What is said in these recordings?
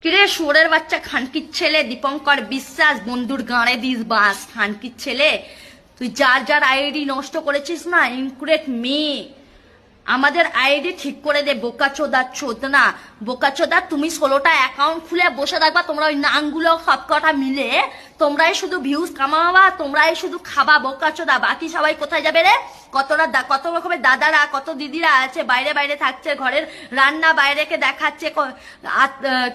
কিরে শুয়োরের বাচ্চা খানকির ছেলে দীপঙ্কর বিশ্বাস বন্ধুর গাঁড়ে দিস বাস খানকির ছেলে তুই যার যার আইডি নষ্ট করেছিস না ইনকুরেট মেয়ে আমাদের আইডি ঠিক করে দে বোকাচোদা চোদনা বোকাচোদা তুমি 16টা অ্যাকাউন্ট খুলে বসে থাকবা তোমরা ওই নামগুলো সবকটা মিলে তোমরাই শুধু ভিউজ কামাবা তোমরাই শুধু খাবা বোকাচোদা বাকি সবাই কোথায় যাবে রে কত রকমের দাদারা কত দিদিরা আছে বাইরে বাইরে থাকছে ঘরের রান্না বাইরেকে দেখাচ্ছে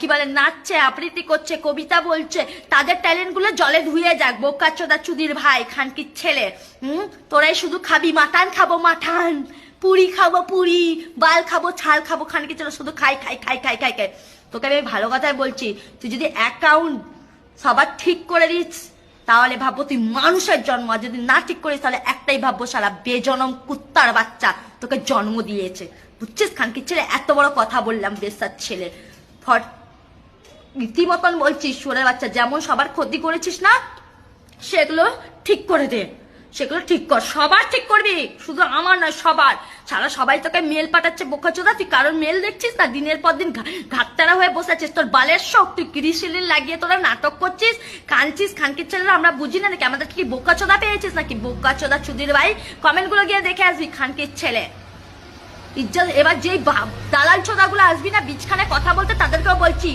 কি বলে নাচছে আবৃত্তি করছে কবিতা বলছে তাদের ট্যালেন্ট গুলো জলে ধুয়ে যাক বোকাচোদা চুদির ভাই খানকির ছেলে তোরাই শুধু খাবি মাটান খাবো মাটান পুরি খাবো পুরি বাল খাবো ছাল খাবো খানকে চলো শুধু খাই খাই খাই খাই খাই খাই তোকে আমি ভালো কথাই বলছি তুই যদি অ্যাকাউন্ট সবার ঠিক করে দিস তাহলে ভাববো তুই মানুষের জন্ম আর যদি না ঠিক করিস তাহলে একটাই ভাববো সারা বেজনম কুত্তার বাচ্চা তোকে জন্ম দিয়েছে বুঝছিস খানকির ছেলে এত বড় কথা বললাম বেসার ছেলে ফট রীতিমতন বলছিস সোরের বাচ্চা যেমন সবার ক্ষতি করেছিস না সেগুলো ঠিক করে দে সেগুলো ঠিক কর সবার ঠিক করবি শুধু আমার নয় সবার সারা সবাই তোকে মেল পাঠাচ্ছে বোকাচোদা তুই কারণ মেল দেখছিস না দিনের পর দিন ঘাটতারা হয়ে বসে আছিস তোর বালের শখ তুই কিরিশিলিন লাগিয়ে তোরা নাটক করছিস কাঁদছিস খানকির ছেলেরা আমরা বুঝি না নাকি আমাদের কি বোকাচোদা পেয়েছিস নাকি বোকাচোদা চুদির ভাই কমেন্ট গুলো গিয়ে দেখে আসবি খানকির ছেলে ইজ্জত এবার যেই দালাল চোদাগুলো আসবি না বিছখানে কথা বলতে তাদেরকেও বলছি